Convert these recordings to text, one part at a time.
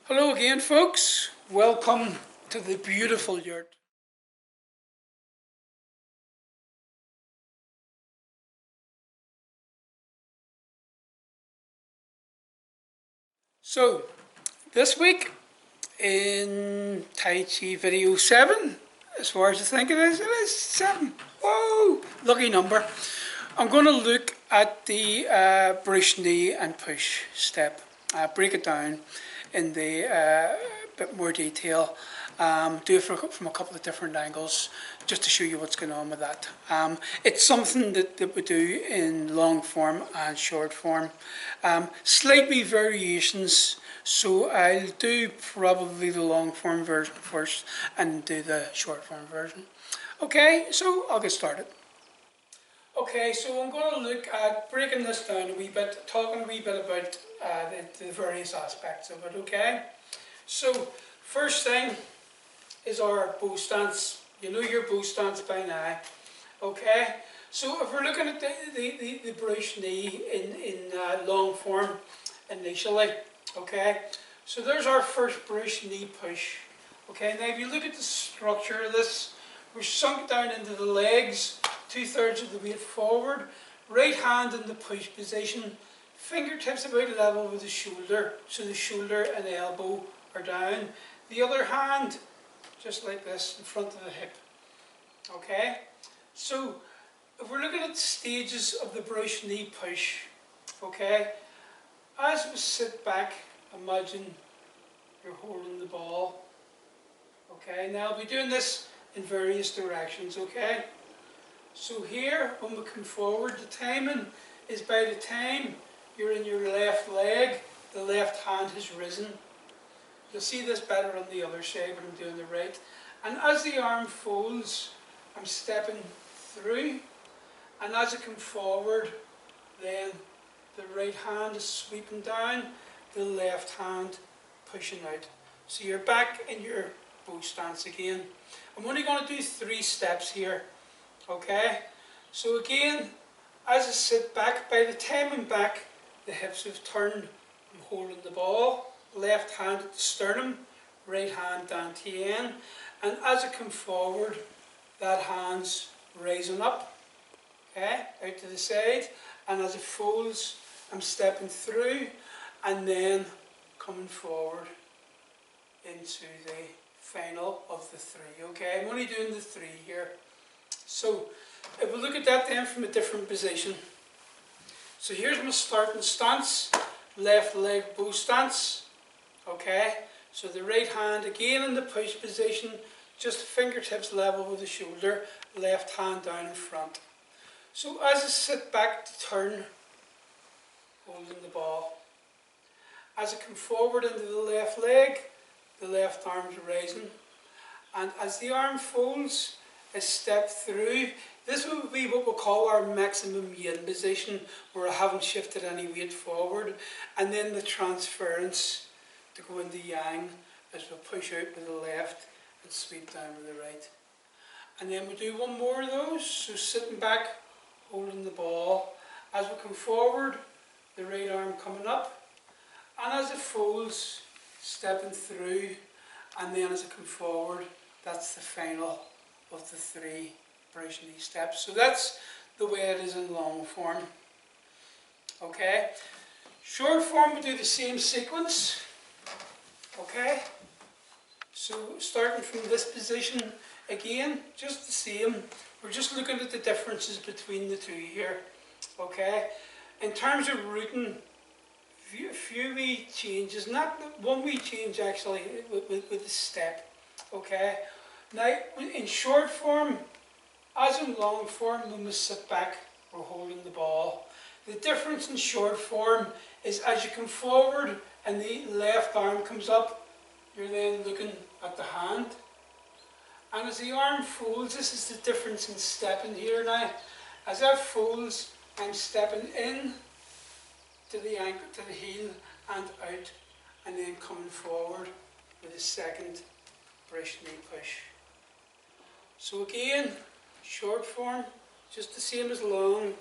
Hello again, folks. Welcome to the beautiful yurt. So, this week in Tai Chi video 7, as far as I think it is 7. Whoa, lucky number. I'm going to look at the brush knee and push step, break it down in the bit more detail, do it from a couple of different angles just to show you what's going on with that. It's something that we do in long form and short form. Slightly variations, so I'll do probably the long form version first and do the short form version. Okay, so I'll get started. Okay, so I'm going to look at breaking this down a wee bit, talking a wee bit about the various aspects of it, okay? So, first thing is our bow stance. You know your bow stance by now, okay? So if we're looking at the brush knee in long form initially, okay? So there's our first brush knee push, okay? Now if you look at the structure of this, we're sunk down into the legs, 2/3 of the weight forward, right hand in the push position, fingertips about level with the shoulder, so the shoulder and the elbow are down. The other hand, just like this, in front of the hip. Okay? So, if we're looking at stages of the brush knee push, okay, as we sit back, imagine you're holding the ball. Okay, now I'll be doing this in various directions, okay? So here, when we come forward, the timing is by the time you're in your left leg, the left hand has risen. You'll see this better on the other side when I'm doing the right. And as the arm folds, I'm stepping through. And as I come forward, then the right hand is sweeping down, the left hand pushing out. So you're back in your bow stance again. I'm only going to do 3 steps here. Okay? So again, as I sit back, by the time I'm back, the hips have turned. I'm holding the ball. Left hand at the sternum, right hand down to the end, and as I come forward, that hand's raising up, okay, out to the side, and as it folds, I'm stepping through, and then coming forward into the final of the 3, okay. I'm only doing the 3 here. So, if we look at that then from a different position. So here's my starting stance, left leg bow stance. Okay, so the right hand again in the push position, just fingertips level with the shoulder, left hand down in front. So as I sit back to turn, holding the ball. As I come forward into the left leg, the left arm's rising. And as the arm folds, I step through. This would be what we'll call our maximum yin position, where I haven't shifted any weight forward. And then the transference to go into yang as we push out with the left and sweep down with the right. And then we do one more of those, so sitting back, holding the ball. As we come forward, the right arm coming up, and as it folds, stepping through, and then as I come forward, that's the final of the 3 brush knee steps. So that's the way it is in long form. Okay, short form we do the same sequence. Okay, so starting from this position again, just the same. We're just looking at the differences between the 2 here. Okay, in terms of routing, few wee changes, not one wee change actually with the step. Okay, now in short form, as in long form, when we sit back, we're holding the ball. The difference in short form is as you come forward and the left arm comes up, you're then looking at the hand. And as the arm folds, this is the difference in stepping here now. As that folds, I'm stepping in to the ankle, to the heel and out, and then coming forward with a second brush knee push. So again, short form, just the same as long.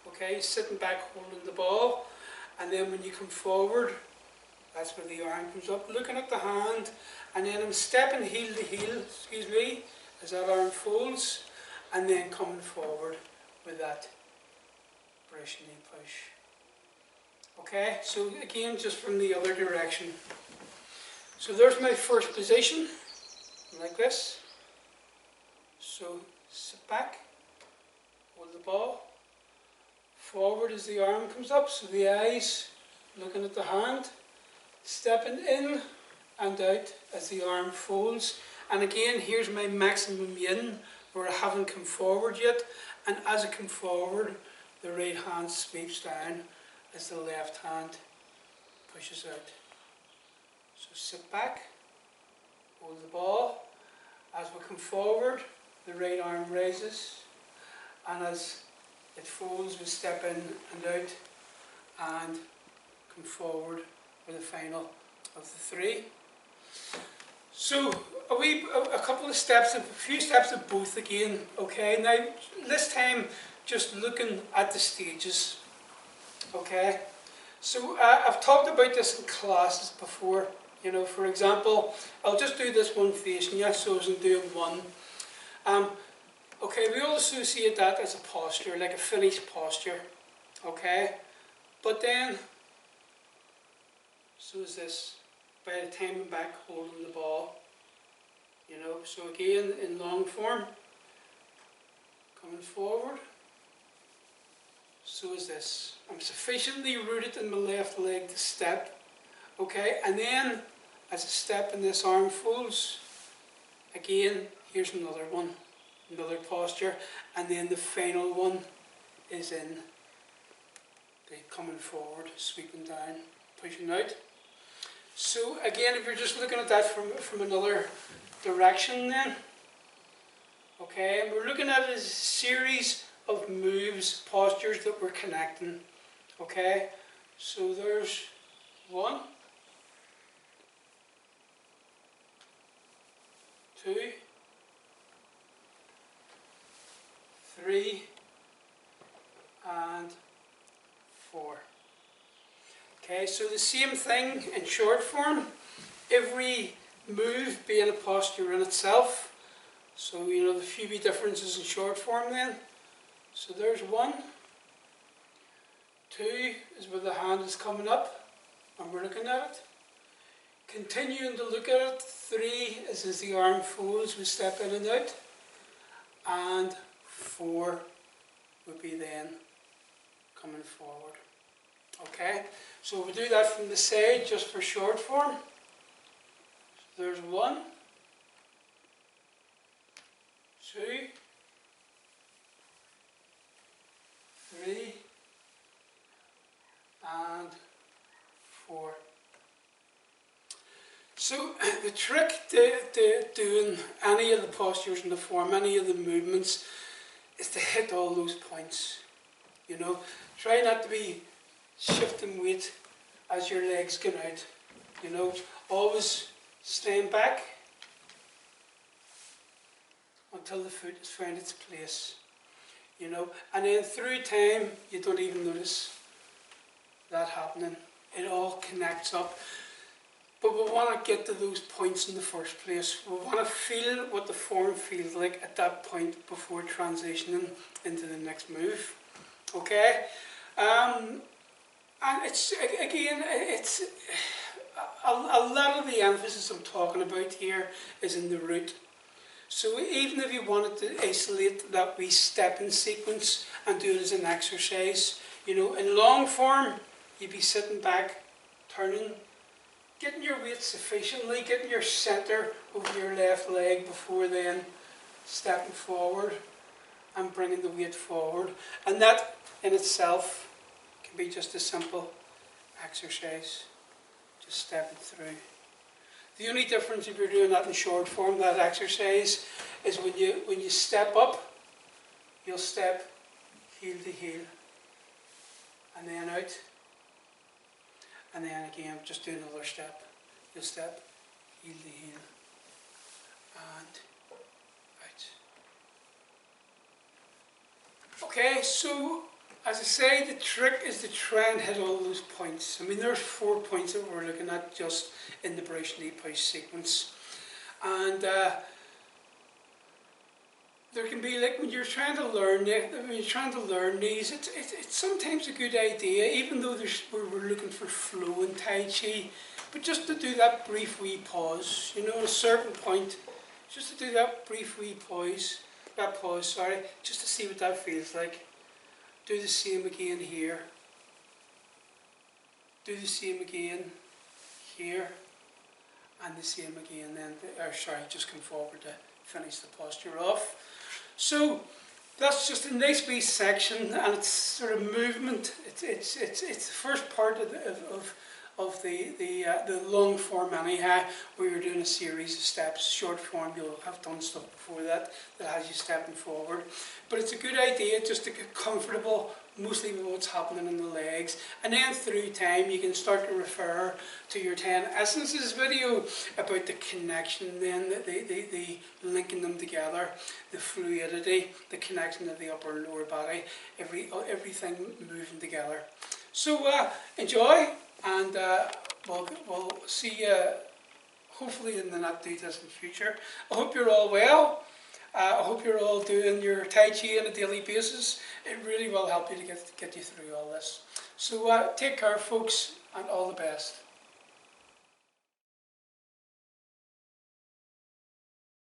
Okay, sitting back holding the ball, and then when you come forward, That's where the arm comes up, looking at the hand, and then I'm stepping heel to heel, excuse me, as that arm folds, and then coming forward with that brush knee push. Okay, so again, just from the other direction. So there's my first position, like this. So sit back, hold the ball, forward as the arm comes up, so the eyes looking at the hand, stepping in and out as the arm folds. And again, here's my maximum yin, where I haven't come forward yet, and as I come forward, the right hand sweeps down as the left hand pushes out. So sit back, hold the ball, as we come forward, the right arm raises, and as it folds, we step in and out, and come forward with the final of the three. So a couple of steps, a few steps of both again. Okay, now this time just looking at the stages. Okay, so I've talked about this in classes before. You know, for example, I'll just do this one facing you, so as I'm doing one. Okay, we all associate that as a posture, like a finished posture. Okay, but then, so is this, by the time I'm back holding the ball. You know, so again, in long form, coming forward. So is this. I'm sufficiently rooted in my left leg to step. Okay, and then as I step and this arm folds, again, here's another one, another posture, and then the final one is in the coming forward, sweeping down, pushing out. So again, if you're just looking at that from another direction then, okay, and we're looking at a series of moves, postures that we're connecting. Okay, so there's 1, 2, 3, and 4. Okay, so the same thing in short form, every move being a posture in itself. So, you know, the few wee differences in short form then. So there's 1. 2 is where the hand is coming up and we're looking at it. Continuing to look at it. 3 is as the arm folds, we step in and out. And 4 would be then coming forward. Okay, so we do that from the side just for short form. So there's 1, 2, 3, and 4. So the trick to doing any of the postures in the form, any of the movements, is to hit all those points. You know, try not to be shifting weight as your legs go out. You know, always staying back until the foot has found its place. You know, and then through time you don't even notice that happening. It all connects up. But we want to get to those points in the first place. We want to feel what the form feels like at that point before transitioning into the next move. Okay? And it's, again, it's a lot of the emphasis I'm talking about here is in the root. So even if you wanted to isolate that wee stepping sequence and do it as an exercise, you know, in long form, you'd be sitting back, turning, getting your weight sufficiently, getting your centre over your left leg before then stepping forward and bringing the weight forward. And that in itself can be just a simple exercise, just stepping through. The only difference if you're doing that in short form, that exercise, is when you step up, you'll step heel to heel, and then out, and then again, just do another step. You'll step heel to heel, and out. Okay, so as I say, the trick is to try and hit all those points. I mean, there's 4 points that we're looking at just in the brush knee push sequence. And there can be, like, when you're trying to learn these, it's sometimes a good idea, even though we're looking for flow in Tai Chi, but just to do that brief wee pause, you know, at a certain point, just to do that brief wee pause, just to see what that feels like. Do the same again here. Do the same again here. And the same again then, just come forward to finish the posture off. So that's just a nice wee section, and it's sort of movement. It's the first part of the long form anyhow, where you're doing a series of steps. Short form, you'll have done stuff before that has you stepping forward. But it's a good idea just to get comfortable, mostly with what's happening in the legs. And then through time, you can start to refer to your 10 essences video about the connection, then the linking them together, the fluidity, the connection of the upper and lower body, everything moving together. So enjoy, and we'll see you hopefully in the not too distant future. I hope you're all well. I hope you're all doing your Tai Chi on a daily basis. It really will help you to get you through all this. So take care, folks, and all the best.